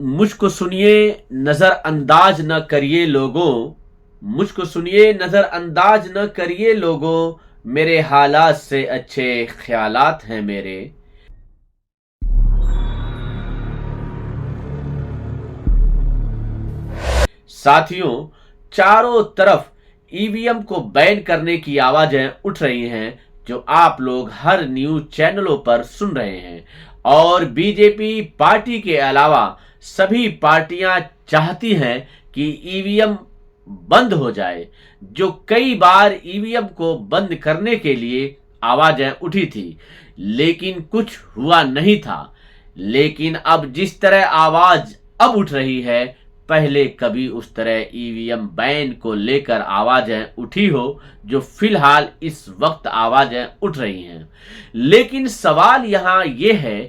मुझको सुनिए नजरअंदाज न करिए लोगों, मुझको सुनिए नजरअंदाज न करिए लोगों, मेरे हालात से अच्छे ख्यालात हैं मेरे। साथियों, चारों तरफ ईवीएम को बैन करने की आवाजें उठ रही हैं, जो आप लोग हर न्यूज चैनलों पर सुन रहे हैं। और बीजेपी पार्टी के अलावा सभी पार्टियां चाहती हैं कि ईवीएम बंद हो जाए, जो कई बार ईवीएम को बंद करने के लिए आवाजें उठी थी, लेकिन कुछ हुआ नहीं था। लेकिन अब जिस तरह आवाज अब उठ रही है, पहले कभी उस तरह ईवीएम बैन को लेकर आवाजें उठी हो जो फिलहाल इस वक्त आवाजें उठ रही हैं। लेकिन सवाल यहां यह है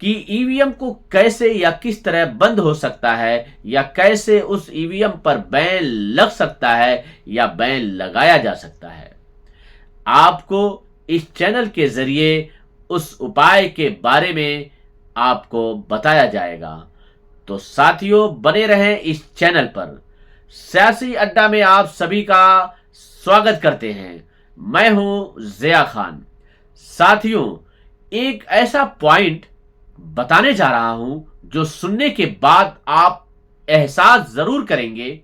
कि ईवीएम को कैसे या किस तरह बंद हो सकता है, या कैसे उस ईवीएम पर बैन लग सकता है या बैन लगाया जा सकता है। आपको इस चैनल के जरिए उस उपाय के बारे में आपको बताया जाएगा। तो साथियों, बने रहें इस चैनल पर। सियासी अड्डा में आप सभी का स्वागत करते हैं। मैं हूं जिया खान। साथियों, एक ऐसा पॉइंट बताने जा रहा हूं जो सुनने के बाद आप एहसास जरूर करेंगे।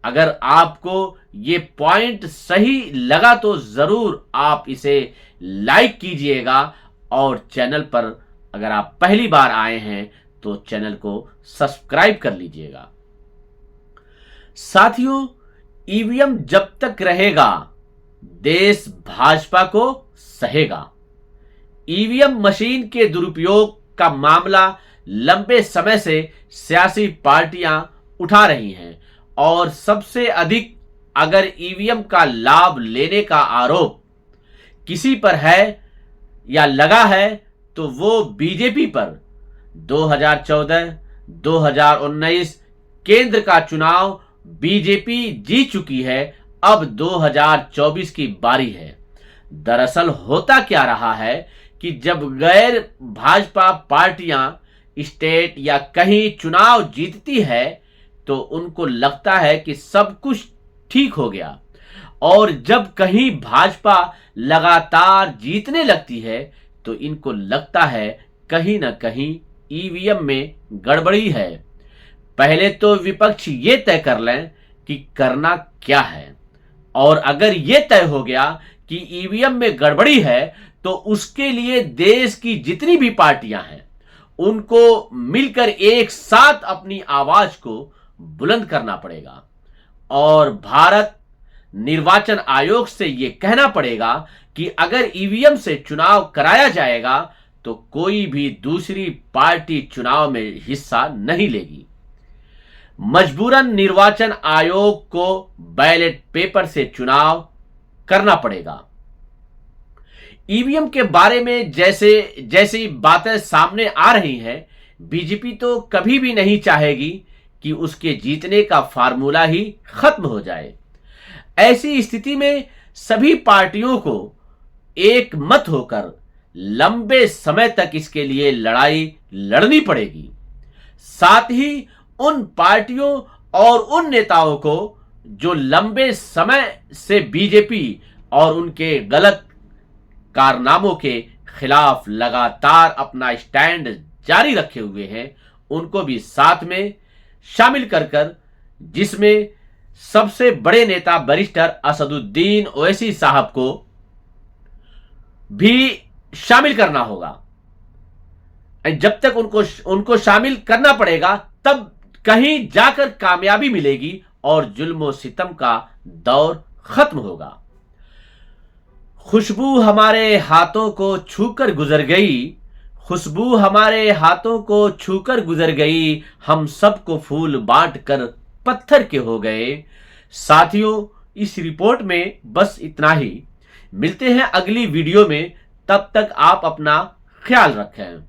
अगर आपको ये पॉइंट सही लगा तो जरूर आप इसे लाइक कीजिएगा, और चैनल पर अगर आप पहली बार आए हैं तो चैनल को सब्सक्राइब कर लीजिएगा। साथियों, ईवीएम जब तक रहेगा, देश भाजपा को सहेगा। ईवीएम मशीन के दुरुपयोग का मामला लंबे समय से सियासी पार्टियां उठा रही हैं, और सबसे अधिक अगर ईवीएम का लाभ लेने का आरोप किसी पर है या लगा है तो वो बीजेपी पर। 2014, 2019 केंद्र का चुनाव बीजेपी जीत चुकी है, अब 2024 की बारी है। दरअसल होता क्या रहा है कि जब गैर भाजपा पार्टियां स्टेट या कहीं चुनाव जीतती है तो उनको लगता है कि सब कुछ ठीक हो गया, और जब कहीं भाजपा लगातार जीतने लगती है तो इनको लगता है कहीं ना कहीं ईवीएम में गड़बड़ी है। पहले तो विपक्ष ये तय कर लें कि करना क्या है, और अगर ये तय हो गया कि ईवीएम में गड़बड़ी है तो उसके लिए देश की जितनी भी पार्टियां हैं उनको मिलकर एक साथ अपनी आवाज को बुलंद करना पड़ेगा, और भारत निर्वाचन आयोग से यह कहना पड़ेगा कि अगर ईवीएम से चुनाव कराया जाएगा तो कोई भी दूसरी पार्टी चुनाव में हिस्सा नहीं लेगी। मजबूरन निर्वाचन आयोग को बैलेट पेपर से चुनाव करना पड़ेगा। ईवीएम के बारे में जैसी बातें सामने आ रही हैं, बीजेपी तो कभी भी नहीं चाहेगी कि उसके जीतने का फार्मूला ही खत्म हो जाए। ऐसी स्थिति में सभी पार्टियों को एक मत होकर लंबे समय तक इसके लिए लड़ाई लड़नी पड़ेगी। साथ ही उन पार्टियों और उन नेताओं को जो लंबे समय से बीजेपी और उनके गलत कारनामों के खिलाफ लगातार अपना स्टैंड जारी रखे हुए हैं, उनको भी साथ में शामिल कर जिसमें सबसे बड़े नेता बैरिस्टर असदुद्दीन ओवैसी साहब को भी शामिल करना होगा। जब तक उनको शामिल करना पड़ेगा, तब कहीं जाकर कामयाबी मिलेगी और जुल्म सितम का दौर खत्म होगा। खुशबू हमारे हाथों को छूकर गुजर गई, खुशबू हमारे हाथों को छूकर गुजर गई, हम सबको फूल बांटकर पत्थर के हो गए। साथियों, इस रिपोर्ट में बस इतना ही। मिलते हैं अगली वीडियो में, तब तक आप अपना ख्याल रखें।